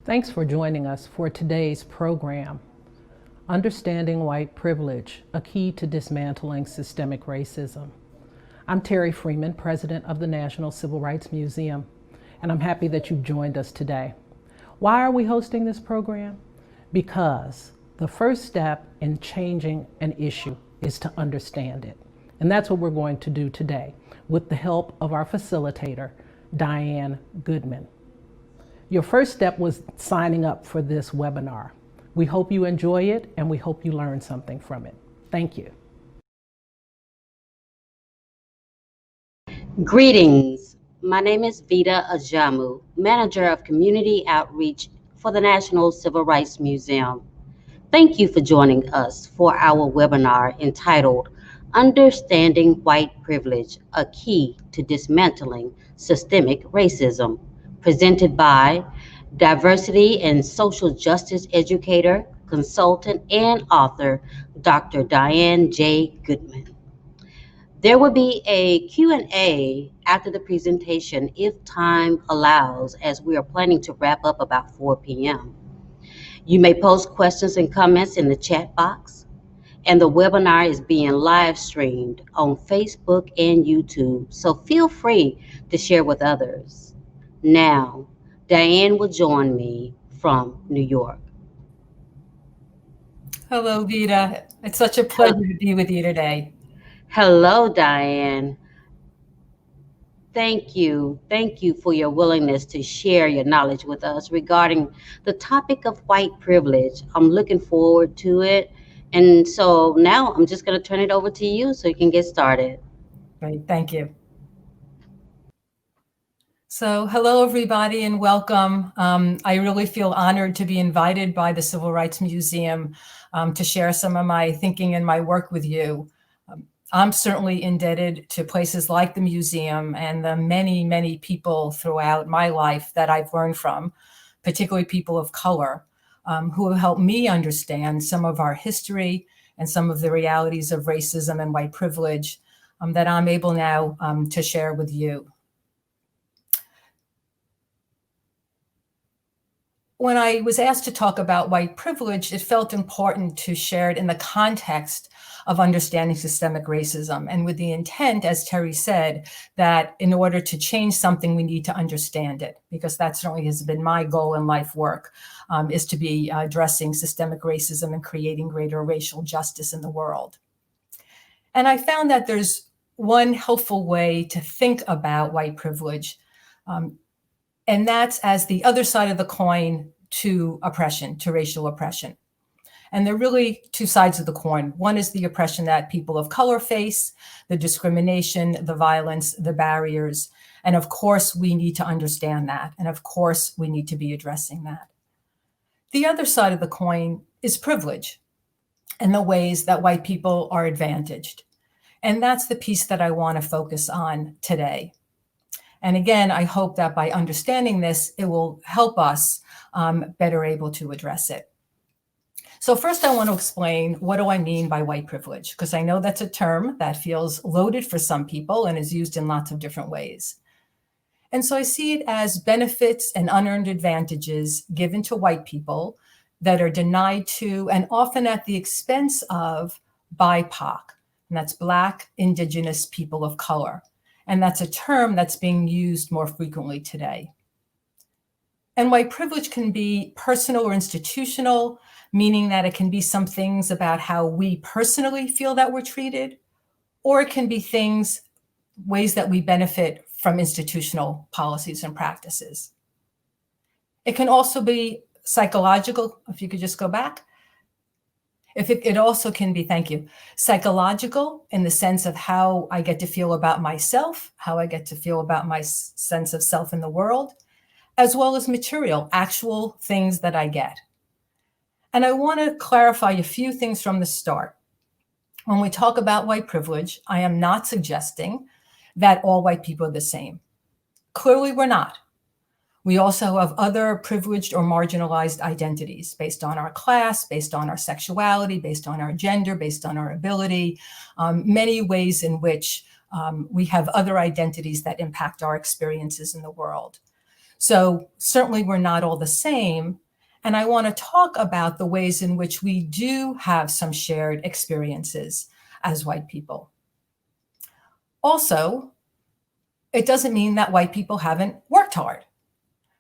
Thanks for joining us for today's program, Understanding White Privilege, a Key to Dismantling Systemic Racism. I'm Terry Freeman, President of the National Civil Rights Museum, and I'm happy that you've joined us today. Why are we hosting this program? Because the first step in changing an issue is to understand it. And that's what we're going to do today with the help of our facilitator, Diane Goodman. Your first step was signing up for this webinar. We hope you enjoy it and we hope you learn something from it. Thank you. Greetings. My name is Vida Ajamu, Manager of Community Outreach for the National Civil Rights Museum. Thank you for joining us for our webinar entitled Understanding White Privilege, a Key to Dismantling Systemic Racism, presented by diversity and social justice educator, consultant, and author, Dr. Diane J. Goodman. There will be a Q&A after the presentation if time allows, as we are planning to wrap up about 4 p.m. You may post questions and comments in the chat box, and the webinar is being live streamed on Facebook and YouTube, so feel free to share with others. Now, Diane will join me from New York. Hello, Vida. It's such a pleasure to be with you today. Hello, Diane. Thank you. Thank you for your willingness to share your knowledge with us regarding the topic of white privilege. I'm looking forward to it. And so now I'm just going to turn it over to you so you can get started. Great, thank you. So hello, everybody, and welcome. I really feel honored to be invited by the Civil Rights Museum to share some of my thinking and my work with you. I'm certainly indebted to places like the museum and the many, many people throughout my life that I've learned from, particularly people of color, who have helped me understand some of our history and some of the realities of racism and white privilege that I'm able now to share with you. When I was asked to talk about white privilege, it felt important to share it in the context of understanding systemic racism, and with the intent, as Terry said, that in order to change something, we need to understand it, because that certainly has been my goal in life work, is to be addressing systemic racism and creating greater racial justice in the world. And I found that there's one helpful way to think about white privilege, and that's as the other side of the coin to oppression, to racial oppression. And they're really two sides of the coin. One is the oppression that people of color face, the discrimination, the violence, the barriers. And of course, we need to understand that. And of course, we need to be addressing that. The other side of the coin is privilege and the ways that white people are advantaged. And that's the piece that I want to focus on today. And again, I hope that by understanding this, it will help us better able to address it. So first, I want to explain, what do I mean by white privilege? Because I know that's a term that feels loaded for some people and is used in lots of different ways. And so I see it as benefits and unearned advantages given to white people that are denied to, and often at the expense of, BIPOC, and that's Black, Indigenous people of color. And that's a term that's being used more frequently today. And white privilege can be personal or institutional, meaning that it can be some things about how we personally feel that we're treated, or it can be things, ways that we benefit from institutional policies and practices. It can also be psychological, if you could just go back. It also can be, thank you, psychological in the sense of how I get to feel about myself, how I get to feel about my sense of self in the world, as well as material, actual things that I get. And I want to clarify a few things from the start. When we talk about white privilege, I am not suggesting that all white people are the same. Clearly, we're not. We also have other privileged or marginalized identities based on our class, based on our sexuality, based on our gender, based on our ability, many ways in which we have other identities that impact our experiences in the world. So certainly we're not all the same. And I want to talk about the ways in which we do have some shared experiences as white people. Also, it doesn't mean that white people haven't worked hard.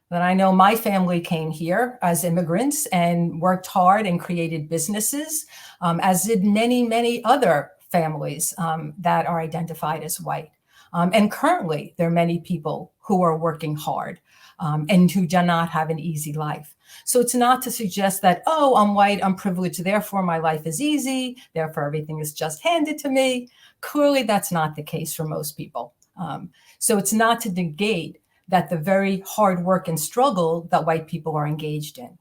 That I know my family came here as immigrants and worked hard and created businesses, as did many, many other families that are identified as white. And currently, there are many people who are working hard and who do not have an easy life. So it's not to suggest that, oh, I'm white, I'm privileged, therefore my life is easy, therefore everything is just handed to me. Clearly, that's not the case for most people. So it's not to negate that the very hard work and struggle that white people are engaged in.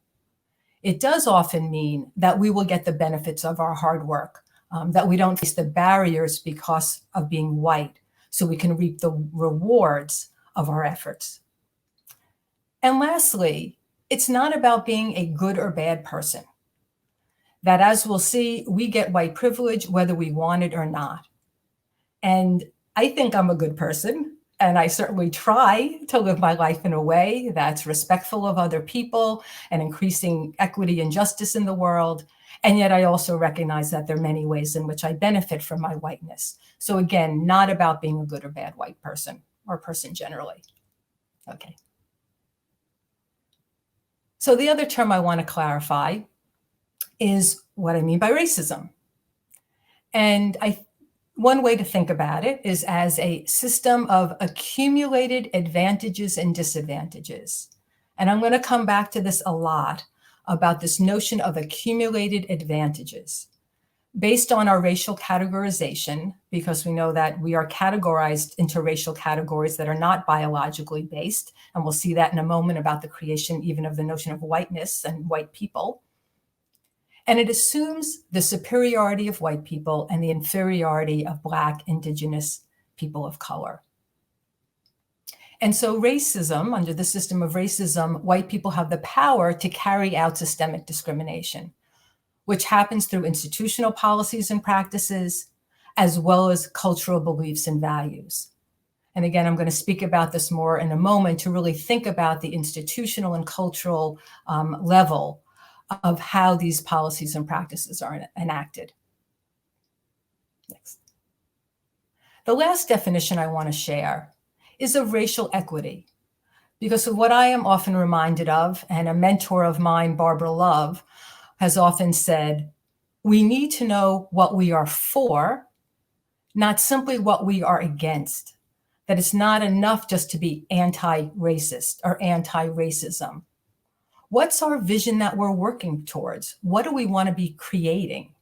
It does often mean that we will get the benefits of our hard work, that we don't face the barriers because of being white, so we can reap the rewards of our efforts. And lastly, it's not about being a good or bad person. That, as we'll see, we get white privilege whether we want it or not. And I think I'm a good person, and I certainly try to live my life in a way that's respectful of other people and increasing equity and justice in the world. And yet I also recognize that there are many ways in which I benefit from my whiteness. So again, not about being a good or bad white person or person generally. Okay. So the other term I want to clarify is what I mean by racism. And one way to think about it is as a system of accumulated advantages and disadvantages. And I'm going to come back to this a lot about this notion of accumulated advantages based on our racial categorization, because we know that we are categorized into racial categories that are not biologically based. And we'll see that in a moment about the creation even of the notion of whiteness and white people. And it assumes the superiority of white people and the inferiority of Black, Indigenous people of color. And so racism, under the system of racism, white people have the power to carry out systemic discrimination, which happens through institutional policies and practices, as well as cultural beliefs and values. And again, I'm going to speak about this more in a moment to really think about the institutional and cultural level of how these policies and practices are enacted. Next. The last definition I want to share is of racial equity, because of what I am often reminded of, and a mentor of mine, Barbara Love, has often said, we need to know what we are for, not simply what we are against. That it's not enough just to be anti-racist or anti-racism. What's our vision that we're working towards? What do we want to be creating?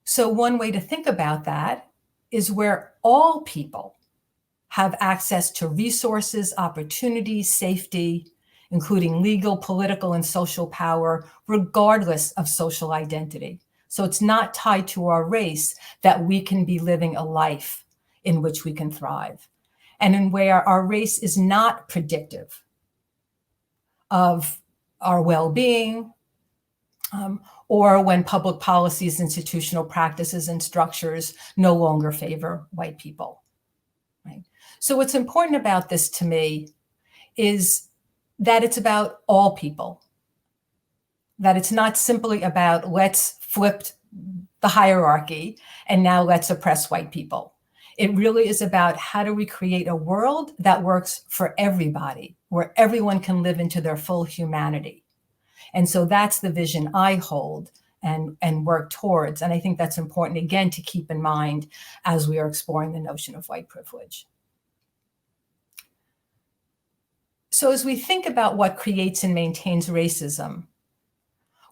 So one way to think about that is where all people have access to resources, opportunities, safety, including legal, political, and social power, regardless of social identity. So it's not tied to our race that we can be living a life in which we can thrive, and in where our race is not predictive of our well-being, or when public policies, institutional practices, and structures no longer favor white people. Right? So what's important about this to me is that it's about all people, that it's not simply about let's flip the hierarchy and now let's oppress white people. It really is about how do we create a world that works for everybody, where everyone can live into their full humanity. And so that's the vision I hold and work towards. And I think that's important, again, to keep in mind as we are exploring the notion of white privilege. So as we think about what creates and maintains racism,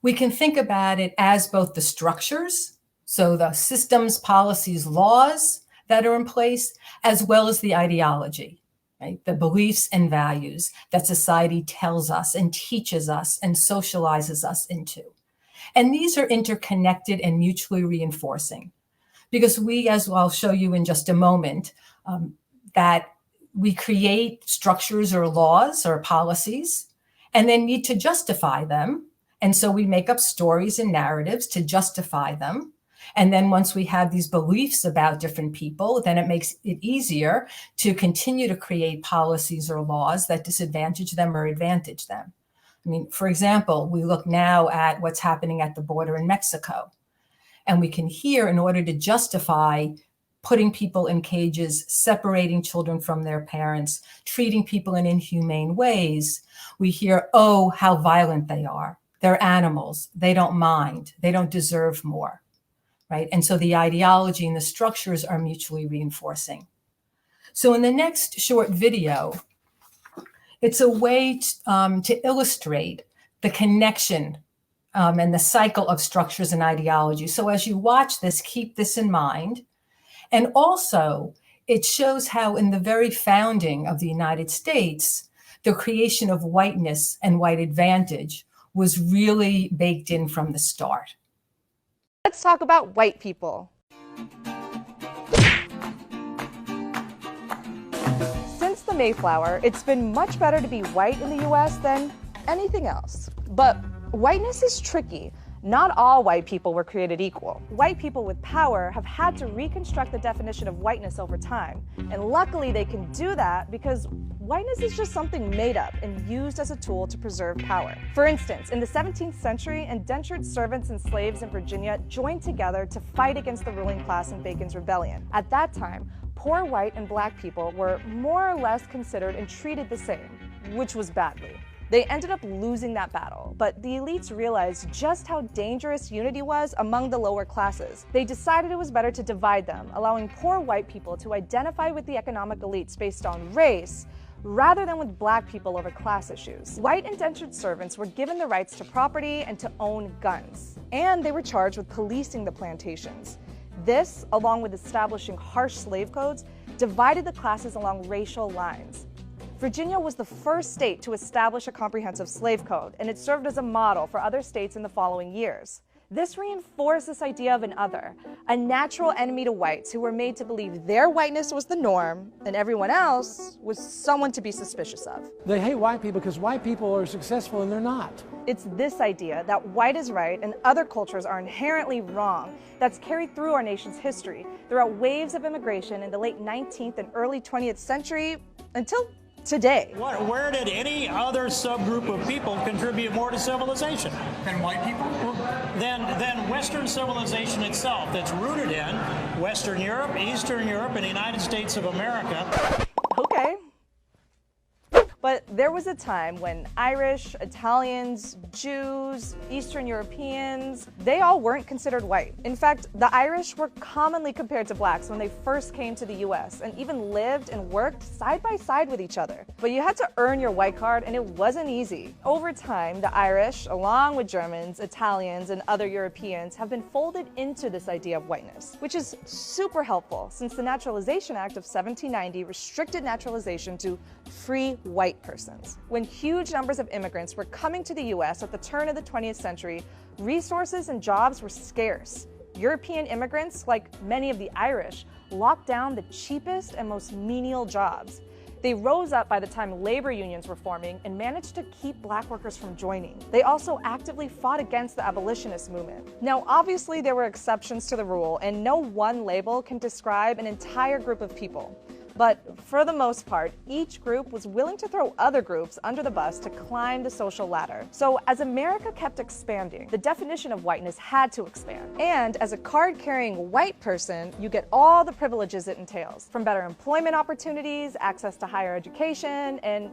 we can think about it as both the structures, so the systems, policies, laws that are in place, as well as the ideology, right? The beliefs and values that society tells us and teaches us and socializes us into. And these are interconnected and mutually reinforcing, because we, as I'll show you in just a moment, that we create structures or laws or policies and then need to justify them. And so we make up stories and narratives to justify them. And then once we have these beliefs about different people, then it makes it easier to continue to create policies or laws that disadvantage them or advantage them. I mean, for example, we look now at what's happening at the border in Mexico. And we can hear, in order to justify putting people in cages, separating children from their parents, treating people in inhumane ways, we hear, oh, how violent they are. They're animals. They don't mind. They don't deserve more, right? And so the ideology and the structures are mutually reinforcing. So in the next short video, it's a way to illustrate the connection and the cycle of structures and ideology. So as you watch this, keep this in mind. And also, it shows how in the very founding of the United States, the creation of whiteness and white advantage was really baked in from the start. Let's talk about white people. Since the Mayflower, it's been much better to be white in the US than anything else. But whiteness is tricky. Not all white people were created equal. White people with power have had to reconstruct the definition of whiteness over time. And luckily they can do that because whiteness is just something made up and used as a tool to preserve power. For instance, in the 17th century, indentured servants and slaves in Virginia joined together to fight against the ruling class in Bacon's Rebellion. At that time, poor white and black people were more or less considered and treated the same, which was badly. They ended up losing that battle, but the elites realized just how dangerous unity was among the lower classes. They decided it was better to divide them, allowing poor white people to identify with the economic elites based on race, rather than with black people over class issues. White indentured servants were given the rights to property and to own guns, and they were charged with policing the plantations. This, along with establishing harsh slave codes, divided the classes along racial lines. Virginia was the first state to establish a comprehensive slave code, and it served as a model for other states in the following years. This reinforced this idea of an other, a natural enemy to whites who were made to believe their whiteness was the norm and everyone else was someone to be suspicious of. They hate white people because white people are successful and they're not. It's this idea that white is right and other cultures are inherently wrong that's carried through our nation's history throughout waves of immigration in the late 19th and early 20th century until today. Where did any other subgroup of people contribute more to civilization? Than white people? Than Western civilization itself, that's rooted in Western Europe, Eastern Europe, and the United States of America. Okay. But there was a time when Irish, Italians, Jews, Eastern Europeans, they all weren't considered white. In fact, the Irish were commonly compared to blacks when they first came to the US and even lived and worked side by side with each other. But you had to earn your white card and it wasn't easy. Over time, the Irish, along with Germans, Italians, and other Europeans, have been folded into this idea of whiteness, which is super helpful since the Naturalization Act of 1790 restricted naturalization to free white persons. When huge numbers of immigrants were coming to the US at the turn of the 20th century, resources and jobs were scarce. European immigrants, like many of the Irish, locked down the cheapest and most menial jobs. They rose up by the time labor unions were forming and managed to keep black workers from joining. They also actively fought against the abolitionist movement. Now, obviously there were exceptions to the rule, and no one label can describe an entire group of people. But for the most part, each group was willing to throw other groups under the bus to climb the social ladder. So as America kept expanding, the definition of whiteness had to expand. And as a card-carrying white person, you get all the privileges it entails, from better employment opportunities, access to higher education, and,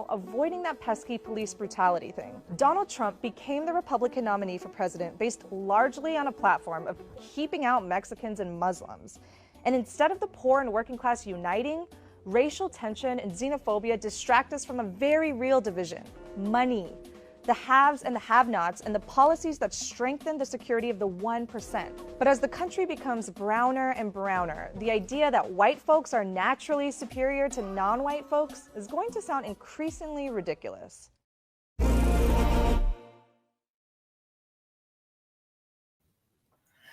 avoiding that pesky police brutality thing. Donald Trump became the Republican nominee for president based largely on a platform of keeping out Mexicans and Muslims. And instead of the poor and working class uniting, racial tension and xenophobia distract us from a very real division: money, the haves and the have-nots, and the policies that strengthen the security of the 1%. But as the country becomes browner and browner, the idea that white folks are naturally superior to non-white folks is going to sound increasingly ridiculous.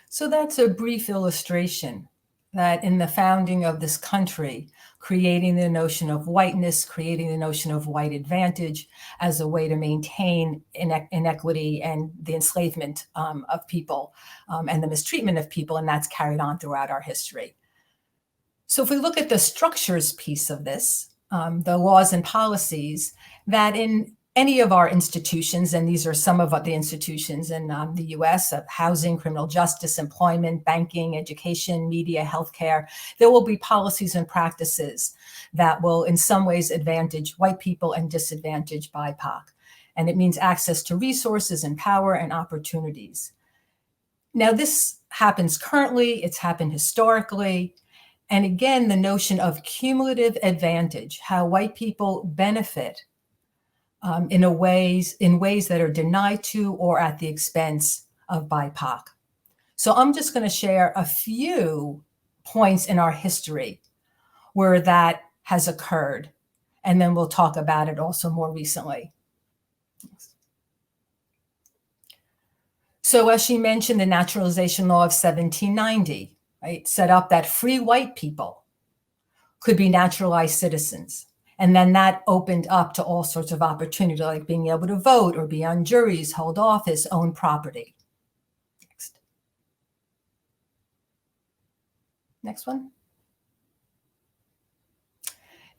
So that's a brief illustration that in the founding of this country, creating the notion of whiteness, creating the notion of white advantage as a way to maintain inequity and the enslavement of people and the mistreatment of people, and that's carried on throughout our history. So if we look at the structures piece of this, the laws and policies, that in any of our institutions, and these are some of the institutions in the US, housing, criminal justice, employment, banking, education, media, healthcare, there will be policies and practices that will in some ways advantage white people and disadvantage BIPOC. And it means access to resources and power and opportunities. Now, this happens currently, it's happened historically. And again, the notion of cumulative advantage, how white people benefit in ways that are denied to or at the expense of BIPOC. So I'm just going to share a few points in our history where that has occurred, and then we'll talk about it also more recently. So as she mentioned, the Naturalization Law of 1790, right, set up that free white people could be naturalized citizens. And then that opened up to all sorts of opportunity, like being able to vote or be on juries, hold office, own property. Next one.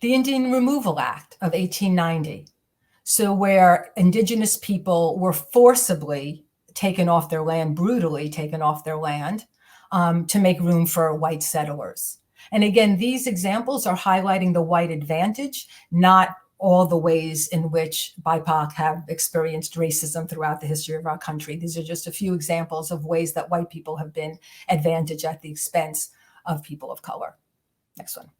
The Indian Removal Act of 1890. So where indigenous people were forcibly taken off their land, brutally taken off their land, to make room for white settlers. And again, these examples are highlighting the white advantage, not all the ways in which BIPOC have experienced racism throughout the history of our country. These are just a few examples of ways that white people have been advantaged at the expense of people of color. Next one.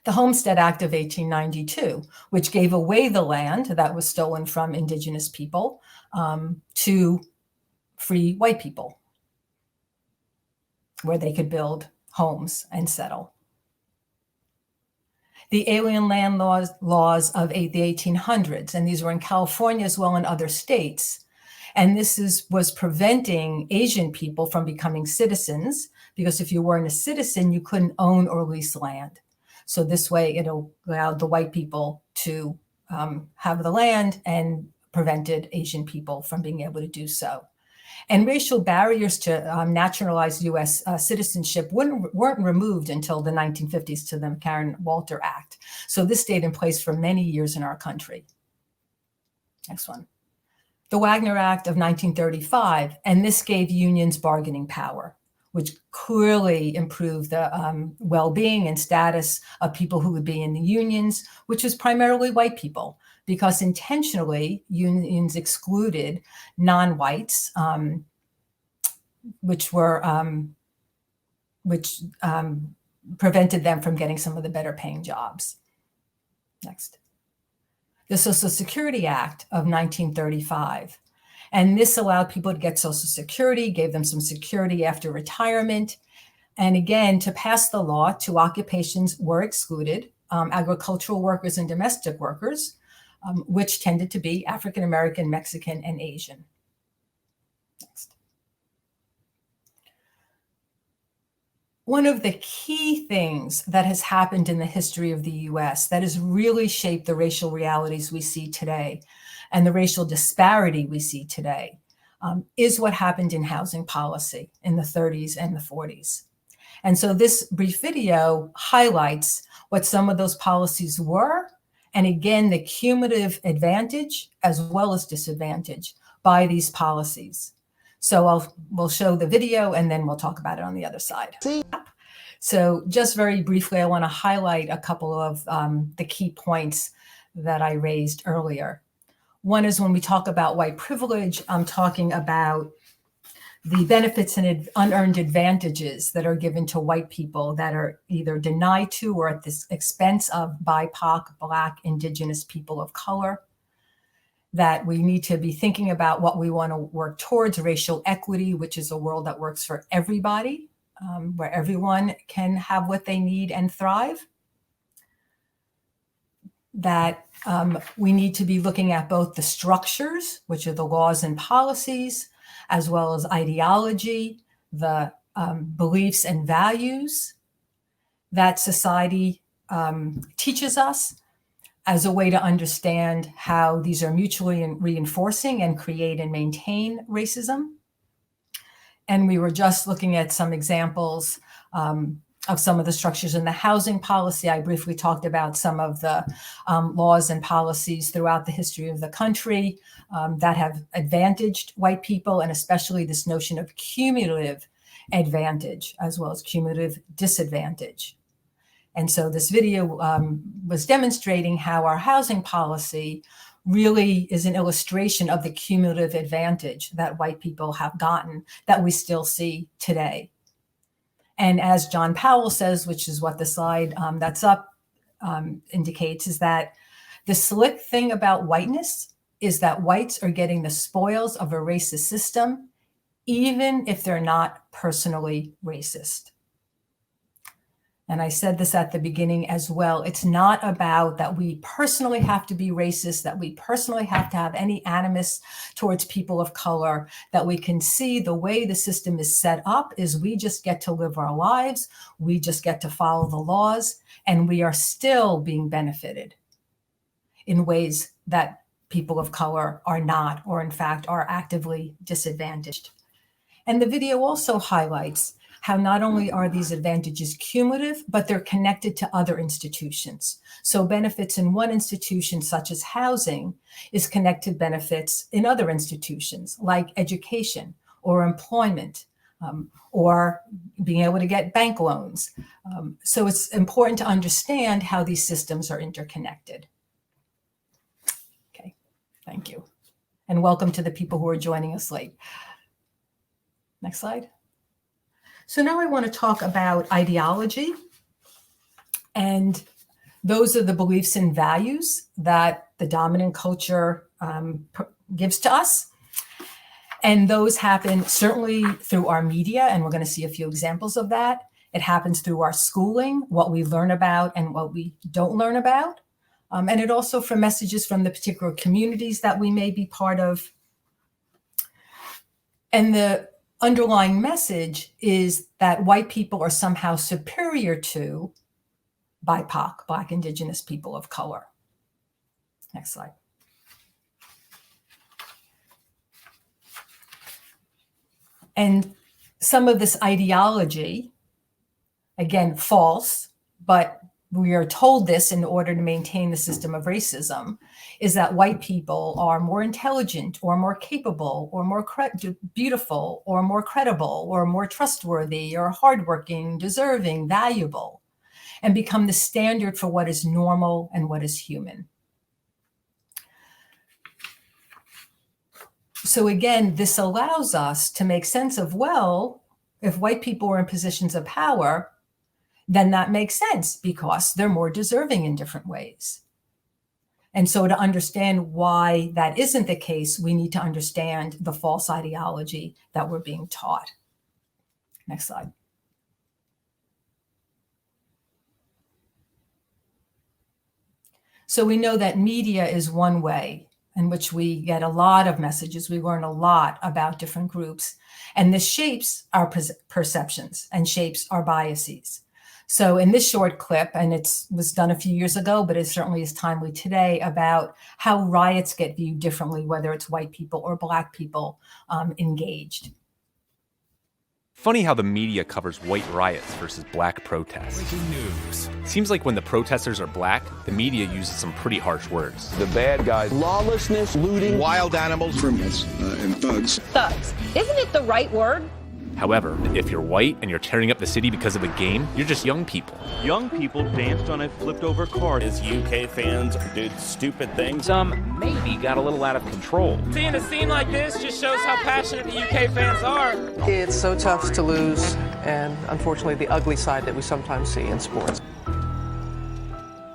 The Homestead Act of 1892, which gave away the land that was stolen from indigenous people to free white people, where they could build homes and settle. The Alien Land laws of the 1800s, and these were in California as well as in other states. And this was preventing Asian people from becoming citizens, because if you weren't a citizen, you couldn't own or lease land. So this way it allowed the white people to have the land and prevented Asian people from being able to do so. And racial barriers to naturalized U.S. Citizenship weren't removed until the 1950s to the McCarran-Walter Act. So this stayed in place for many years in our country. Next one. The Wagner Act of 1935, and this gave unions bargaining power, which clearly improved the well-being and status of people who would be in the unions, which was primarily white people, because intentionally unions excluded non-whites, which prevented them from getting some of the better paying jobs. Next. The Social Security Act of 1935. And this allowed people to get Social Security, gave them some security after retirement. And again, to pass the law, two occupations were excluded, agricultural workers and domestic workers, which tended to be African American, Mexican, and Asian. Next. One of the key things that has happened in the history of the US that has really shaped the racial realities we see today and the racial disparity we see today is what happened in housing policy in the 30s and the 40s. And so this brief video highlights what some of those policies were, and again, the cumulative advantage as well as disadvantage by these policies. So we'll show the video and then we'll talk about it on the other side. So just very briefly, I want to highlight a couple of the key points that I raised earlier. One is when we talk about white privilege, I'm talking about the benefits and unearned advantages that are given to white people that are either denied to or at the expense of BIPOC, Black, Indigenous people of color. That we need to be thinking about what we want to work towards, racial equity, which is a world that works for everybody, where everyone can have what they need and thrive. That we need to be looking at both the structures, which are the laws and policies, as well as ideology, the beliefs and values that society teaches us as a way to understand how these are mutually reinforcing and create and maintain racism. And we were just looking at some examples of some of the structures in the housing policy. I briefly talked about some of the laws and policies throughout the history of the country that have advantaged white people, and especially this notion of cumulative advantage as well as cumulative disadvantage. And so this video was demonstrating how our housing policy really is an illustration of the cumulative advantage that white people have gotten that we still see today. And as John Powell says, which is what the slide that's up indicates, is that the slick thing about whiteness is that whites are getting the spoils of a racist system, even if they're not personally racist. And I said this at the beginning as well. It's not about that we personally have to be racist, that we personally have to have any animus towards people of color, that we can see the way the system is set up is we just get to live our lives, we just get to follow the laws, and we are still being benefited in ways that people of color are not, or in fact are actively disadvantaged. And the video also highlights how not only are these advantages cumulative, but they're connected to other institutions. So benefits in one institution, such as housing, is connected to benefits in other institutions, like education or employment, or being able to get bank loans. So it's important to understand how these systems are interconnected. Okay, thank you. And welcome to the people who are joining us late. Next slide. So now I want to talk about ideology, and those are the beliefs and values that the dominant culture gives to us. And those happen certainly through our media, and we're going to see a few examples of that. It happens through our schooling, what we learn about and what we don't learn about. And it also from messages from the particular communities that we may be part of. And the underlying message is that white people are somehow superior to BIPOC, Black, Indigenous people of color. Next slide. And some of this ideology, again, false, but we are told this in order to maintain the system of racism, is that white people are more intelligent or more capable or more beautiful or more credible or more trustworthy or hardworking, deserving, valuable, and become the standard for what is normal and what is human. So again, this allows us to make sense of, well, if white people are in positions of power, then that makes sense because they're more deserving in different ways. And so to understand why that isn't the case, we need to understand the false ideology that we're being taught. Next slide. So we know that media is one way in which we get a lot of messages. We learn a lot about different groups, and this shapes our perceptions and shapes our biases. So in this short clip, and it was done a few years ago, but it certainly is timely today, about how riots get viewed differently, whether it's white people or Black people engaged. Funny how the media covers white riots versus Black protests. Breaking news. Seems like when the protesters are Black, the media uses some pretty harsh words. The bad guys. Lawlessness, looting. Wild animals. Criminals and thugs. Thugs. Isn't it the right word? However, if you're white and you're tearing up the city because of a game, you're just young people. Young people danced on a flipped-over car as UK fans did stupid things. Some maybe got a little out of control. Seeing a scene like this just shows how passionate the UK fans are. It's so tough to lose, and unfortunately the ugly side that we sometimes see in sports.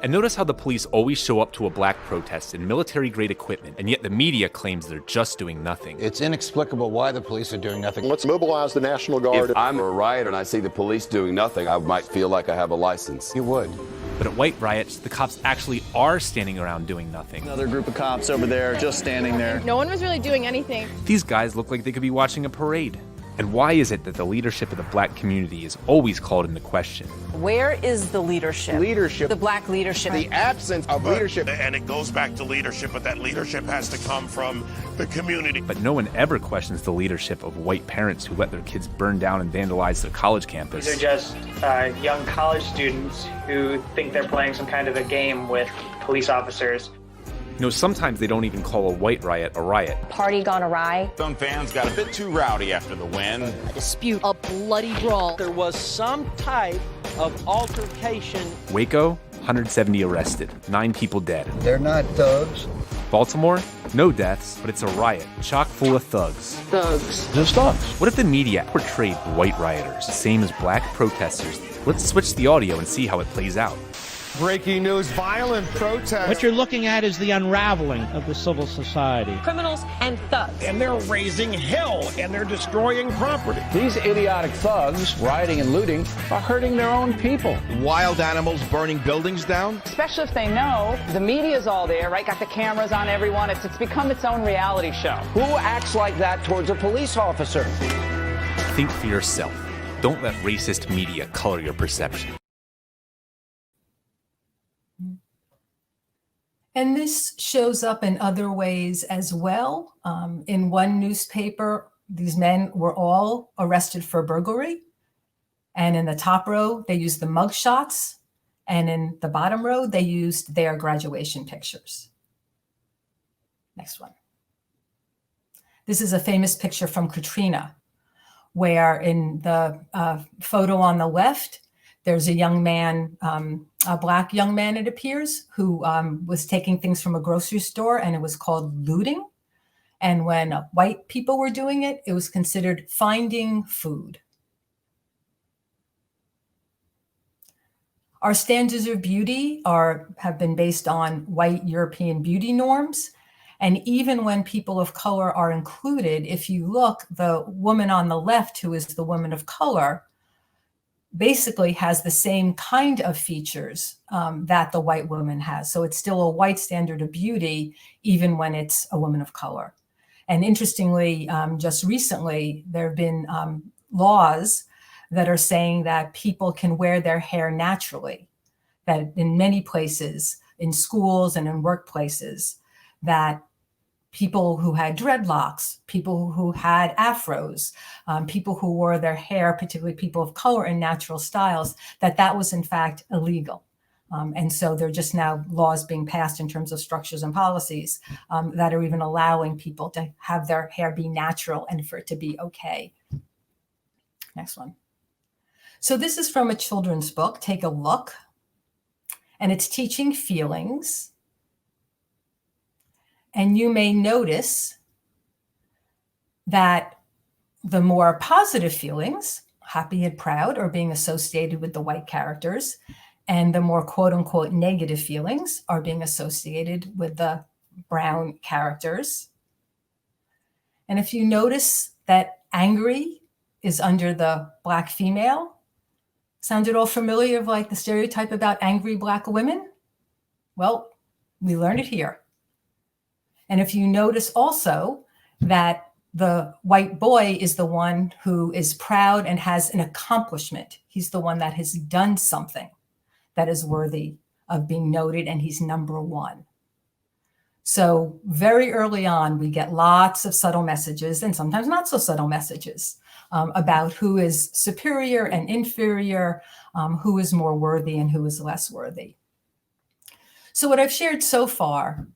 And notice how the police always show up to a Black protest in military-grade equipment, and yet the media claims they're just doing nothing. It's inexplicable why the police are doing nothing. Let's mobilize the National Guard. If I'm a rioter and I see the police doing nothing, I might feel like I have a license. You would. But at white riots, the cops actually are standing around doing nothing. Another group of cops over there just standing there. No one was really doing anything. These guys look like they could be watching a parade. And why is it that the leadership of the black community is always called into question? Where is the leadership? Leadership. The black leadership. The absence of leadership. And it goes back to leadership, but that leadership has to come from the community. But no one ever questions the leadership of white parents who let their kids burn down and vandalize their college campus. These are just young college students who think they're playing some kind of a game with police officers. You know, sometimes they don't even call a white riot a riot. Party gone awry. Some fans got a bit too rowdy after the win. A dispute, a bloody brawl. There was some type of altercation. Waco, 170 arrested, 9 people dead. They're not thugs. Baltimore, no deaths, but it's a riot, chock full of thugs. Thugs. Just thugs. What if the media portrayed white rioters, same as black protesters? Let's switch the audio and see how it plays out. Breaking news, violent protest. What you're looking at is the unraveling of the civil society. Criminals and thugs. And they're raising hell, and they're destroying property. These idiotic thugs, rioting and looting, are hurting their own people. Wild animals burning buildings down. Especially if they know the media's all there, right? Got the cameras on everyone. It's become its own reality show. Who acts like that towards a police officer? Think for yourself. Don't let racist media color your perception. And this shows up in other ways as well. In one newspaper, these men were all arrested for burglary. And in the top row, they used the mug shots. And in the bottom row, they used their graduation pictures. Next one. This is a famous picture from Katrina, where in the photo on the left, there's a young man, a black young man, it appears, who was taking things from a grocery store, and it was called looting. And when white people were doing it, it was considered finding food. Our standards of beauty have been based on white European beauty norms. And even when people of color are included, if you look, the woman on the left, who is the woman of color, basically has the same kind of features that the white woman has. So it's still a white standard of beauty, even when it's a woman of color. And interestingly, just recently, there have been laws that are saying that people can wear their hair naturally, that in many places, in schools and in workplaces, that people who had dreadlocks, people who had afros, people who wore their hair, particularly people of color, in natural styles, that was in fact illegal. And so there are just now laws being passed in terms of structures and policies that are even allowing people to have their hair be natural and for it to be okay. Next one. So this is from a children's book. Take a look. And it's teaching feelings. And you may notice that the more positive feelings, happy and proud, are being associated with the white characters, and the more quote unquote negative feelings are being associated with the brown characters. And if you notice that angry is under the black female, sound at all familiar of like the stereotype about angry black women? Well, we learned it here. And if you notice also that the white boy is the one who is proud and has an accomplishment. He's the one that has done something that is worthy of being noted, and he's number one. So very early on, we get lots of subtle messages, and sometimes not so subtle messages, about who is superior and inferior, who is more worthy and who is less worthy. So what I've shared so far,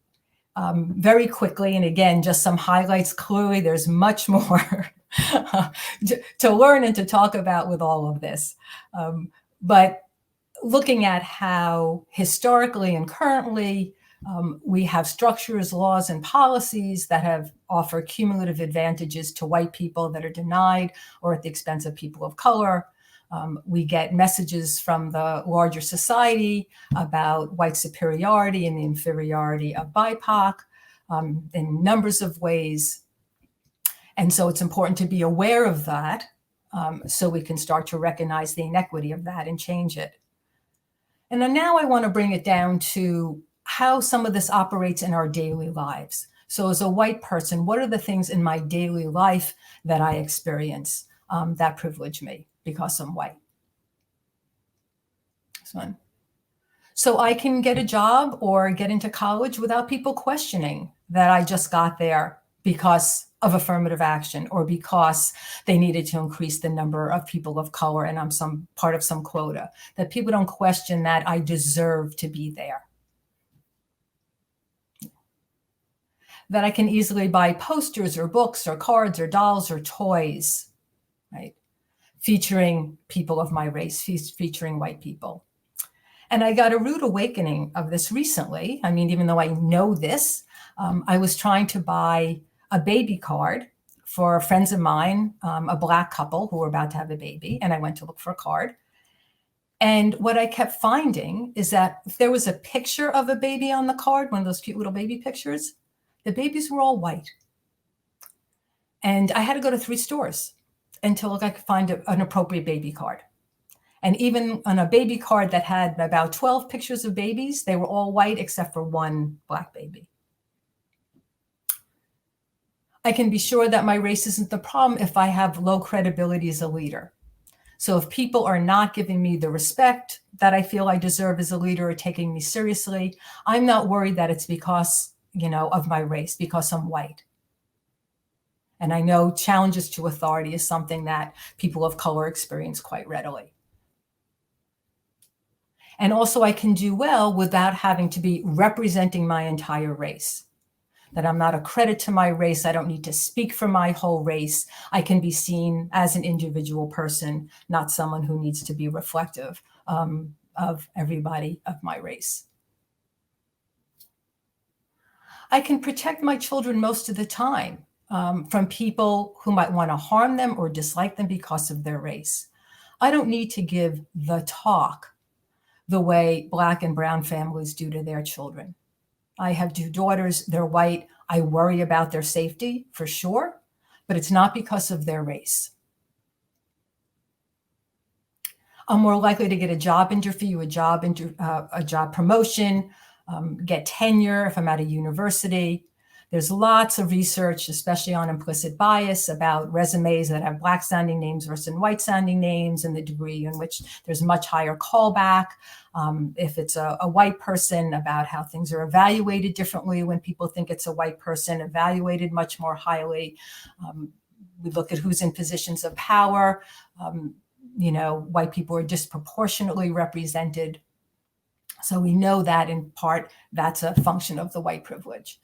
very quickly, and again, just some highlights. Clearly, there's much more to learn and to talk about with all of this. But looking at how historically and currently we have structures, laws, and policies that have offered cumulative advantages to white people that are denied or at the expense of people of color. We get messages from the larger society about white superiority and the inferiority of BIPOC in numbers of ways. And so it's important to be aware of that so we can start to recognize the inequity of that and change it. And then now I want to bring it down to how some of this operates in our daily lives. So as a white person, what are the things in my daily life that I experience that privilege me because I'm white? This one. So I can get a job or get into college without people questioning that I just got there because of affirmative action or because they needed to increase the number of people of color and I'm some part of some quota, that people don't question that I deserve to be there. That I can easily buy posters or books or cards or dolls or toys, right? Featuring people of my race, featuring white people. And I got a rude awakening of this recently. I mean, even though I know this, I was trying to buy a baby card for friends of mine, a Black couple who were about to have a baby. And I went to look for a card. And what I kept finding is that if there was a picture of a baby on the card, one of those cute little baby pictures, the babies were all white. And I had to go to 3 stores until I could find an appropriate baby card. And even on a baby card that had about 12 pictures of babies, they were all white except for one Black baby. I can be sure that my race isn't the problem if I have low credibility as a leader. So if people are not giving me the respect that I feel I deserve as a leader or taking me seriously, I'm not worried that it's because, of my race, because I'm white. And I know challenges to authority is something that people of color experience quite readily. And also I can do well without having to be representing my entire race. That I'm not a credit to my race. I don't need to speak for my whole race. I can be seen as an individual person, not someone who needs to be reflective of everybody of my race. I can protect my children most of the time from people who might want to harm them or dislike them because of their race. I don't need to give the talk the way Black and brown families do to their children. I have 2 daughters, they're white. I worry about their safety for sure, but it's not because of their race. I'm more likely to get a job interview, a job promotion, get tenure if I'm at a university. There's lots of research, especially on implicit bias, about resumes that have Black sounding names versus white sounding names and the degree in which there's much higher callback. If it's a white person, about how things are evaluated differently when people think it's a white person, evaluated much more highly. We look at who's in positions of power. White people are disproportionately represented. So we know that in part, that's a function of the white privilege.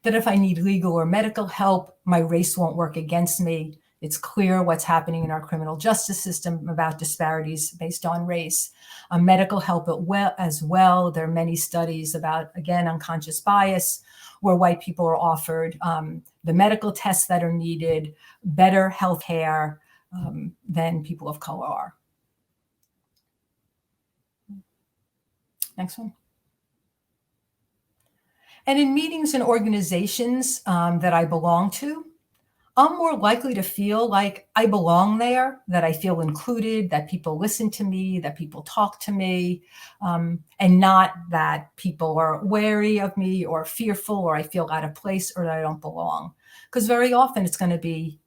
That if I need legal or medical help, my race won't work against me. It's clear what's happening in our criminal justice system about disparities based on race. Medical help as well. There are many studies about, again, unconscious bias, where white people are offered the medical tests that are needed, better health care than people of color are. Next one. And in meetings and organizations that I belong to, I'm more likely to feel like I belong there, that I feel included, that people listen to me, that people talk to me, and not that people are wary of me or fearful or I feel out of place or that I don't belong. Because very often it's going to be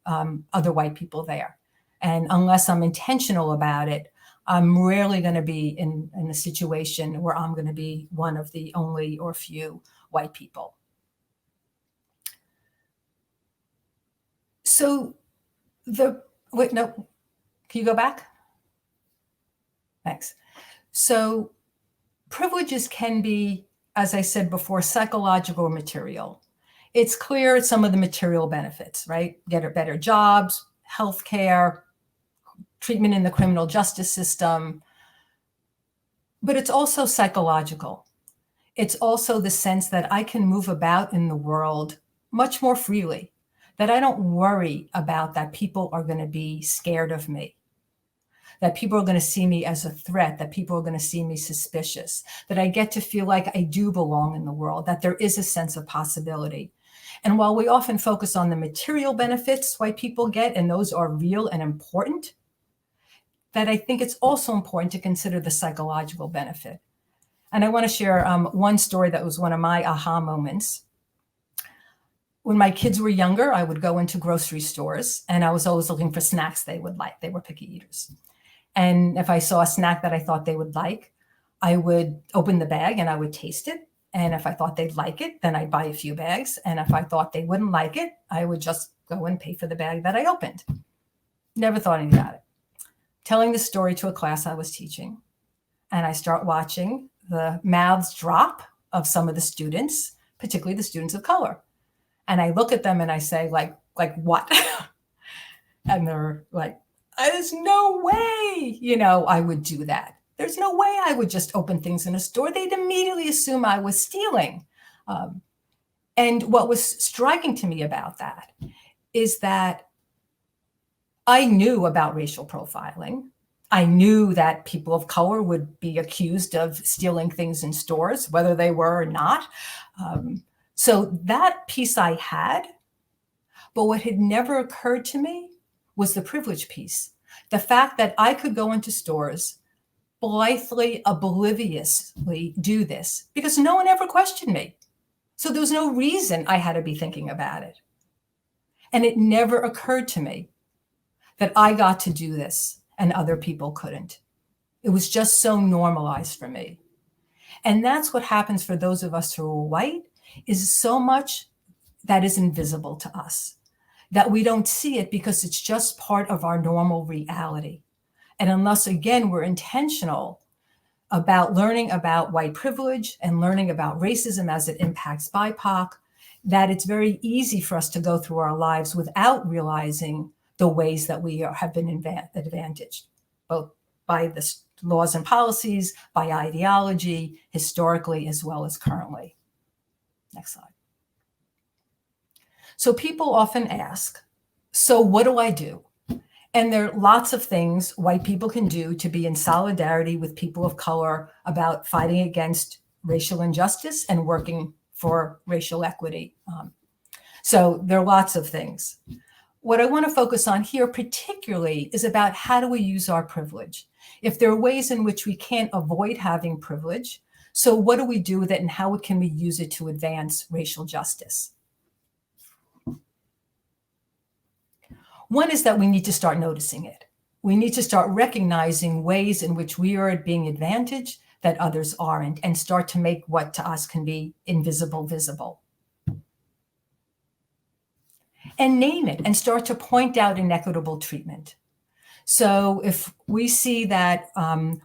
other white people there. And unless I'm intentional about it, I'm rarely going to be in a situation where I'm going to be one of the only or few white people. So can you go back? Thanks. So privileges can be, as I said before, psychological or material. It's clear some of the material benefits, right? Get better jobs, healthcare, treatment in the criminal justice system, but it's also psychological. It's also the sense that I can move about in the world much more freely, that I don't worry about that people are going to be scared of me, that people are going to see me as a threat, that people are going to see me suspicious, that I get to feel like I do belong in the world, that there is a sense of possibility. And while we often focus on the material benefits white people get, and those are real and important, that I think it's also important to consider the psychological benefit. And I want to share one story that was one of my aha moments. When my kids were younger, I would go into grocery stores and I was always looking for snacks they would like. They were picky eaters. And if I saw a snack that I thought they would like, I would open the bag and I would taste it. And if I thought they'd like it, then I'd buy a few bags. And if I thought they wouldn't like it, I would just go and pay for the bag that I opened. Never thought anything about it. Telling the story to a class I was teaching. And I start watching the mouths drop of some of the students, particularly the students of color. And I look at them and I say, like what? And they're like, there's no way, I would do that. There's no way I would just open things in a store. They'd immediately assume I was stealing. And what was striking to me about that is that I knew about racial profiling. I knew that people of color would be accused of stealing things in stores, whether they were or not. So that piece I had, but what had never occurred to me was the privilege piece. The fact that I could go into stores, blithely, obliviously do this because no one ever questioned me. So there was no reason I had to be thinking about it. And it never occurred to me that I got to do this and other people couldn't. It was just so normalized for me. And that's what happens for those of us who are white, is so much that is invisible to us, that we don't see it because it's just part of our normal reality. And unless, again, we're intentional about learning about white privilege and learning about racism as it impacts BIPOC, that it's very easy for us to go through our lives without realizing the ways that we have been advantaged, both by the laws and policies, by ideology, historically, as well as currently. Next slide. So people often ask, so what do I do? And there are lots of things white people can do to be in solidarity with people of color about fighting against racial injustice and working for racial equity. So there are lots of things. What I want to focus on here particularly is about how do we use our privilege? If there are ways in which we can't avoid having privilege, so what do we do with it and how can we use it to advance racial justice? One is that we need to start noticing it. We need to start recognizing ways in which we are being advantaged that others aren't, and start to make what to us can be invisible visible. And name it and start to point out inequitable treatment. So if we see that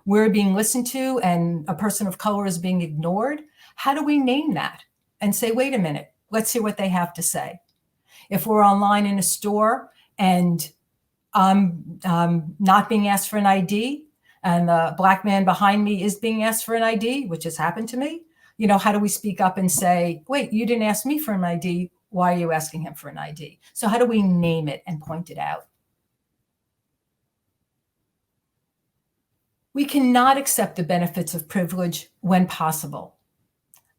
we're being listened to and a person of color is being ignored, how do we name that and say, wait a minute, let's hear what they have to say. If we're online in a store and I'm not being asked for an ID and the Black man behind me is being asked for an ID, which has happened to me, how do we speak up and say, wait, you didn't ask me for an ID. Why are you asking him for an ID? So how do we name it and point it out? We cannot accept the benefits of privilege when possible.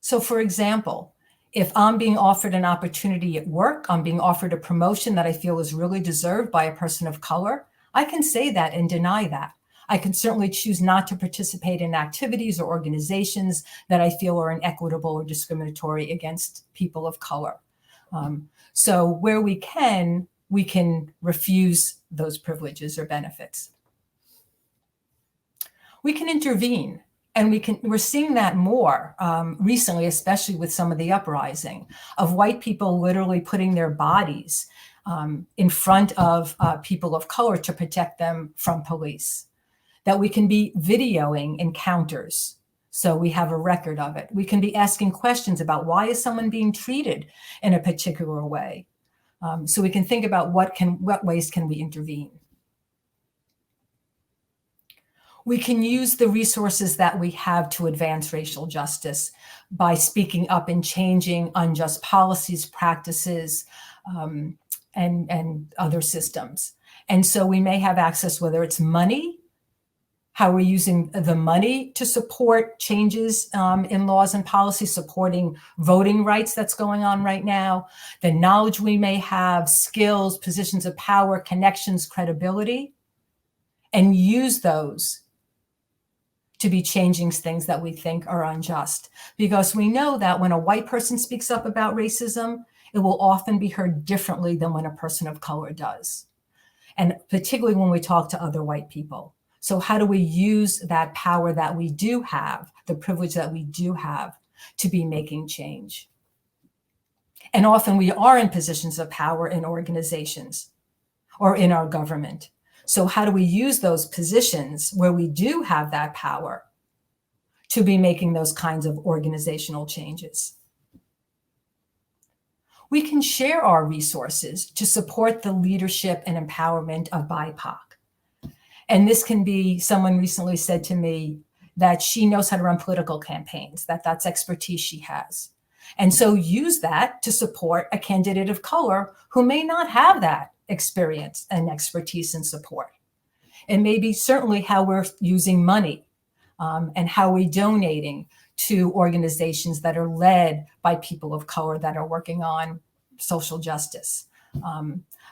So for example, if I'm being offered an opportunity at work, I'm being offered a promotion that I feel is really deserved by a person of color, I can say that and deny that. I can certainly choose not to participate in activities or organizations that I feel are inequitable or discriminatory against people of color. So where we can refuse those privileges or benefits. We can intervene, and we're seeing that more recently, especially with some of the uprising of white people literally putting their bodies in front of people of color to protect them from police. That we can be videoing encounters, so we have a record of it. We can be asking questions about why is someone being treated in a particular way. So we can think about what ways can we intervene. We can use the resources that we have to advance racial justice by speaking up and changing unjust policies, practices, and other systems. And so we may have access, whether it's money, how we're using the money to support changes in laws and policy, supporting voting rights that's going on right now, the knowledge we may have, skills, positions of power, connections, credibility, and use those to be changing things that we think are unjust. Because we know that when a white person speaks up about racism, it will often be heard differently than when a person of color does. And particularly when we talk to other white people. So how do we use that power that we do have, the privilege that we do have, to be making change? And often we are in positions of power in organizations or in our government. So how do we use those positions where we do have that power to be making those kinds of organizational changes? We can share our resources to support the leadership and empowerment of BIPOC. And this can be, someone recently said to me that she knows how to run political campaigns, that's expertise she has. And so use that to support a candidate of color who may not have that experience and expertise and support. And maybe certainly how we're using money and how we're donating to organizations that are led by people of color that are working on social justice.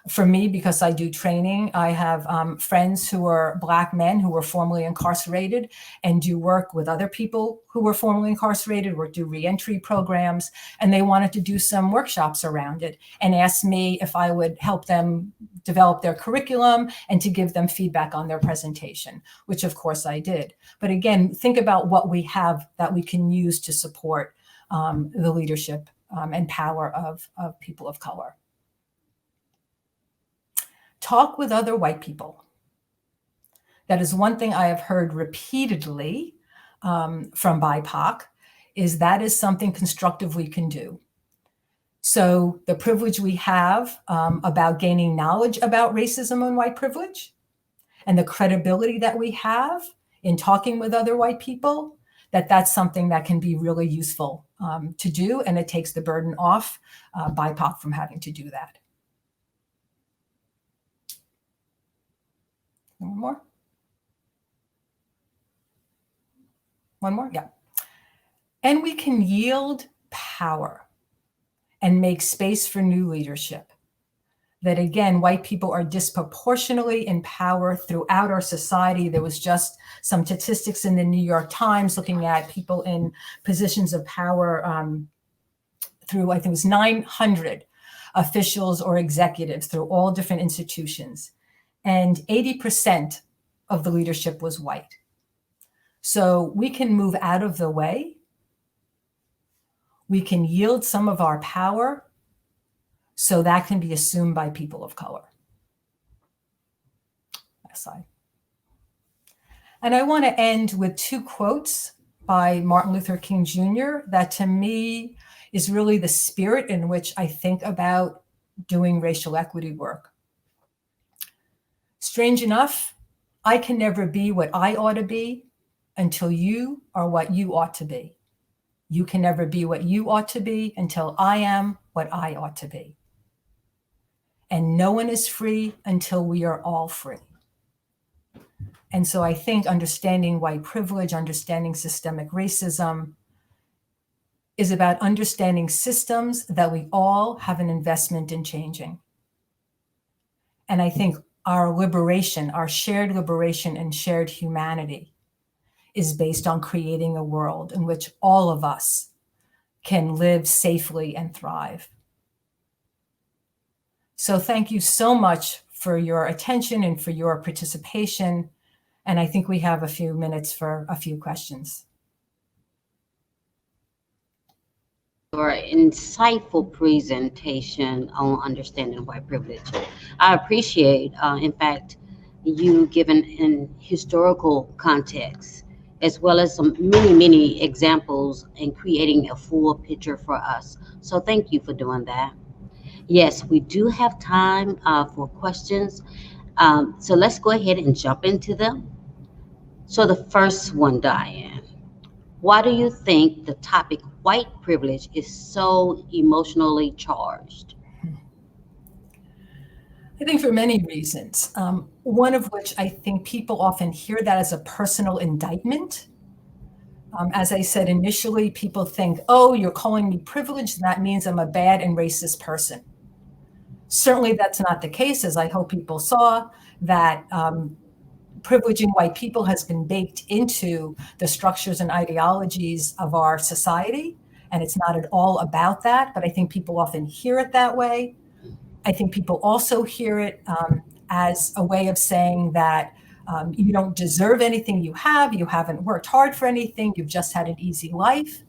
For me, because I do training, I have friends who are Black men who were formerly incarcerated and do work with other people who were formerly incarcerated or do reentry programs. And they wanted to do some workshops around it and asked me if I would help them develop their curriculum and to give them feedback on their presentation, which of course I did. But again, think about what we have that we can use to support the leadership and power of people of color. Talk with other white people. That is one thing I have heard repeatedly from BIPOC, is that is something constructive we can do. So the privilege we have about gaining knowledge about racism and white privilege, and the credibility that we have in talking with other white people, that's something that can be really useful to do, and it takes the burden off BIPOC from having to do that. One more? One more? Yeah. And we can yield power and make space for new leadership. That again, white people are disproportionately in power throughout our society. There was just some statistics in the New York Times looking at people in positions of power through, I think it was 900 officials or executives through all different institutions. And 80% of the leadership was white. So we can move out of the way. We can yield some of our power so that can be assumed by people of color. Next slide. And I want to end with two quotes by Martin Luther King Jr. that to me is really the spirit in which I think about doing racial equity work. Strange enough, I can never be what I ought to be until you are what you ought to be. You can never be what you ought to be until I am what I ought to be. And no one is free until we are all free. And so I think understanding white privilege, understanding systemic racism is about understanding systems that we all have an investment in changing. And I think our liberation, our shared liberation and shared humanity is based on creating a world in which all of us can live safely and thrive. So thank you so much for your attention and for your participation. And I think we have a few minutes for a few questions. Your insightful presentation on understanding white privilege. I appreciate, in fact, you given in historical context, as well as some many examples in creating a full picture for us. So thank you for doing that. Yes, we do have time for questions. So let's go ahead and jump into them. So the first one, Diane, why do you think the topic white privilege is so emotionally charged? I think for many reasons, one of which I think people often hear that as a personal indictment. As I said initially, people think, oh, you're calling me privileged, and that means I'm a bad and racist person. Certainly that's not the case, as I hope people saw, that privileging white people has been baked into the structures and ideologies of our society. And it's not at all about that, but I think people often hear it that way. I think people also hear it as a way of saying that you don't deserve anything you have, you haven't worked hard for anything, you've just had an easy life.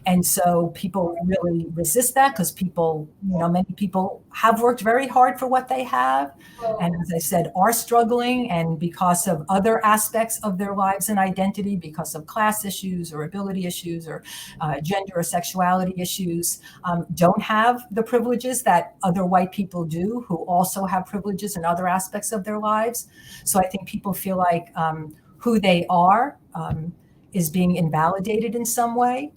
And so people really resist that because people, many people have worked very hard for what they have. And as I said, are struggling, and because of other aspects of their lives and identity, because of class issues or ability issues or gender or sexuality issues, don't have the privileges that other white people do, who also have privileges in other aspects of their lives. So I think people feel like who they are is being invalidated in some way.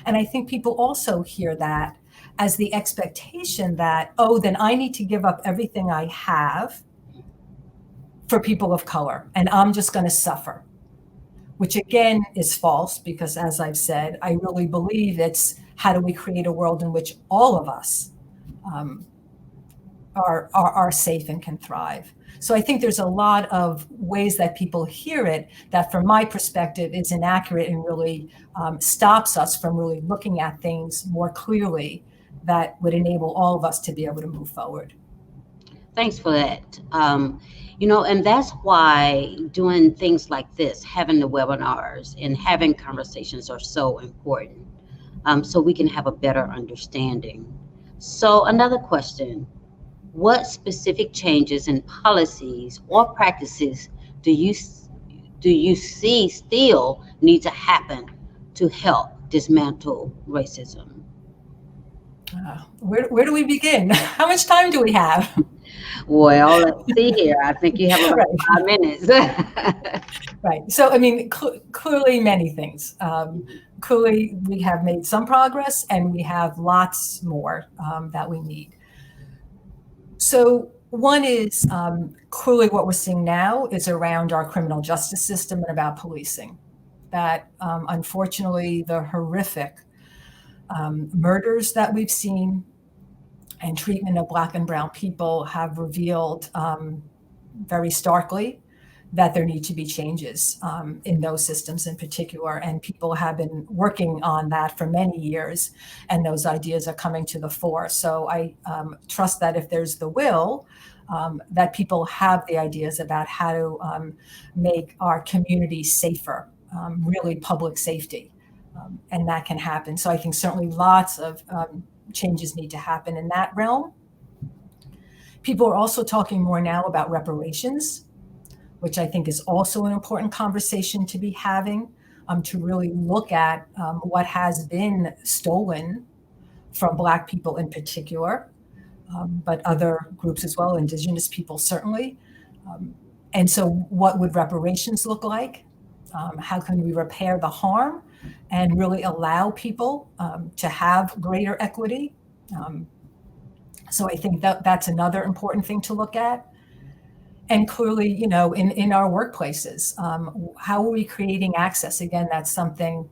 And I think people also hear that as the expectation that, oh, then I need to give up everything I have for people of color, and I'm just going to suffer, which again is false, because as I've said, I really believe it's how do we create a world in which all of us are safe and can thrive. So I think there's a lot of ways that people hear it that, from my perspective, is inaccurate and really stops us from really looking at things more clearly that would enable all of us to be able to move forward. Thanks for that. And that's why doing things like this, having the webinars and having conversations, are so important, so we can have a better understanding. So another question. What specific changes in policies or practices do you see still need to happen to help dismantle racism? Where do we begin? How much time do we have? Well, let's see here. I think you have about 5 minutes. Right. So, I mean, clearly many things. Clearly, we have made some progress, and we have lots more that we need. So one is clearly what we're seeing now is around our criminal justice system and about policing. That unfortunately, the horrific murders that we've seen and treatment of Black and Brown people have revealed very starkly that there need to be changes in those systems in particular. And people have been working on that for many years, and those ideas are coming to the fore. So I trust that if there's the will, that people have the ideas about how to make our community safer, really public safety, and that can happen. So I think certainly lots of changes need to happen in that realm. People are also talking more now about reparations, which I think is also an important conversation to be having, to really look at what has been stolen from Black people in particular, but other groups as well, Indigenous people certainly. And so what would reparations look like? How can we repair the harm and really allow people to have greater equity? So I think that's another important thing to look at. And clearly, in our workplaces, how are we creating access? Again, that's something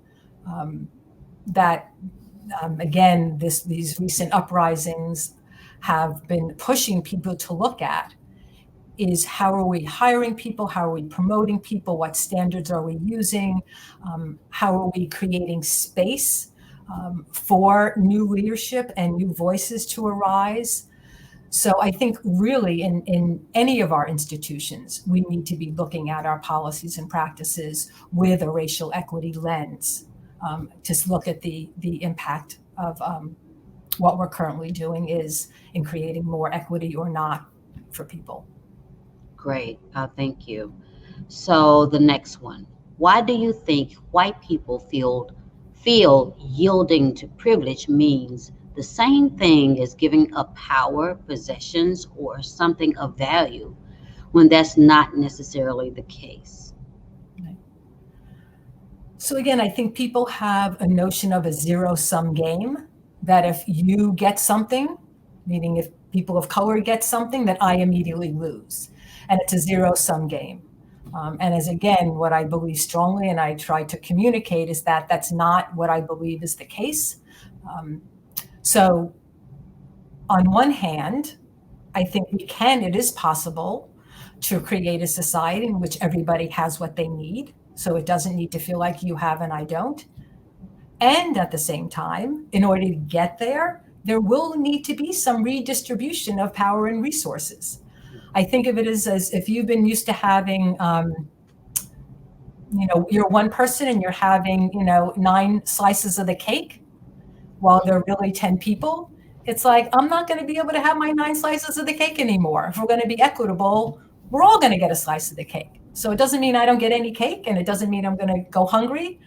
that, again, these recent uprisings have been pushing people to look at, is how are we hiring people? How are we promoting people? What standards are we using? How are we creating space for new leadership and new voices to arise? So I think really in any of our institutions, we need to be looking at our policies and practices with a racial equity lens, to look at the impact of what we're currently doing is in creating more equity or not for people. Great, thank you. So the next one, why do you think white people feel yielding to privilege means the same thing as giving up power, possessions, or something of value, when that's not necessarily the case? So again, I think people have a notion of a zero-sum game, that if you get something, meaning if people of color get something, that I immediately lose. And it's a zero-sum game. And as again, what I believe strongly, and I try to communicate, is that that's not what I believe is the case. So on one hand, I think it is possible to create a society in which everybody has what they need. So it doesn't need to feel like you have and I don't. And at the same time, in order to get there, there will need to be some redistribution of power and resources. I think of it as if you've been used to having, you're one person and you're having, 9 slices of the cake while there are really 10 people. It's like, I'm not going to be able to have my 9 slices of the cake anymore. If we're going to be equitable, we're all going to get a slice of the cake. So it doesn't mean I don't get any cake, and it doesn't mean I'm going to go hungry,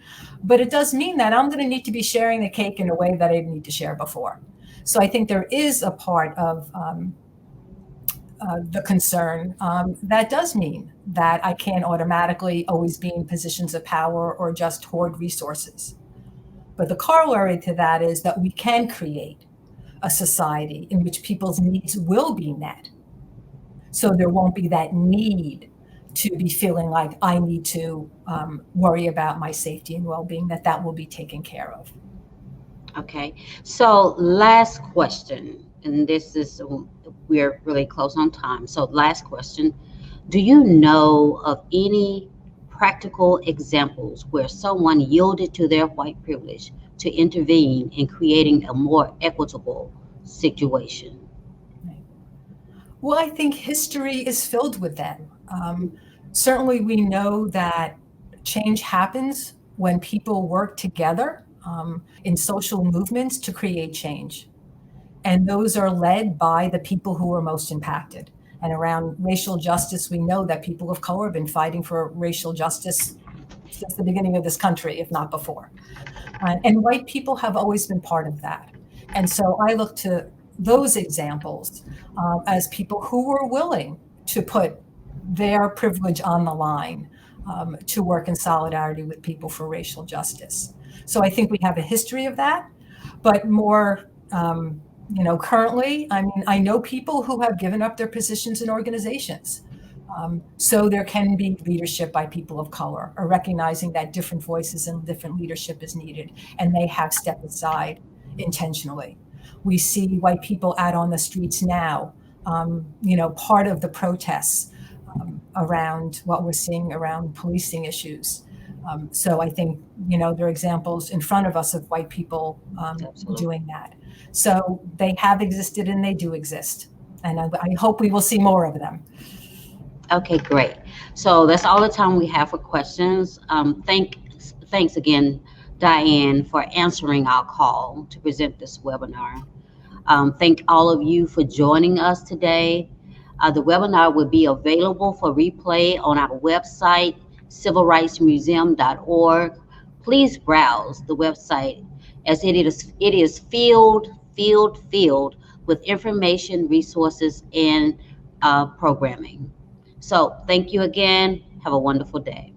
but it does mean that I'm going to need to be sharing the cake in a way that I didn't need to share before. So I think there is a part of the concern that does mean that I can't automatically always be in positions of power or just hoard resources. But the corollary to that is that we can create a society in which people's needs will be met. So there won't be that need to be feeling like I need to worry about my safety and well-being, that will be taken care of. Okay, so last question, and this is, we're really close on time. So last question, do you know of any practical examples where someone yielded to their white privilege to intervene in creating a more equitable situation? Well, I think history is filled with them. Certainly, we know that change happens when people work together in social movements to create change. And those are led by the people who are most impacted. And around racial justice, we know that people of color have been fighting for racial justice since the beginning of this country, if not before. And white people have always been part of that. And so I look to those examples as people who were willing to put their privilege on the line to work in solidarity with people for racial justice. So I think we have a history of that, but more, currently, I know people who have given up their positions in organizations. So there can be leadership by people of color, or recognizing that different voices and different leadership is needed, and they have stepped aside intentionally. We see white people out on the streets now, part of the protests around what we're seeing around policing issues. So I think, there are examples in front of us of white people doing that. So they have existed and they do exist. And I hope we will see more of them. Okay, great. So that's all the time we have for questions. Thanks again, Diane, for answering our call to present this webinar. Thank all of you for joining us today. The webinar will be available for replay on our website, civilrightsmuseum.org. Please browse the website, as it is filled with information, resources, and programming. So thank you again. Have a wonderful day.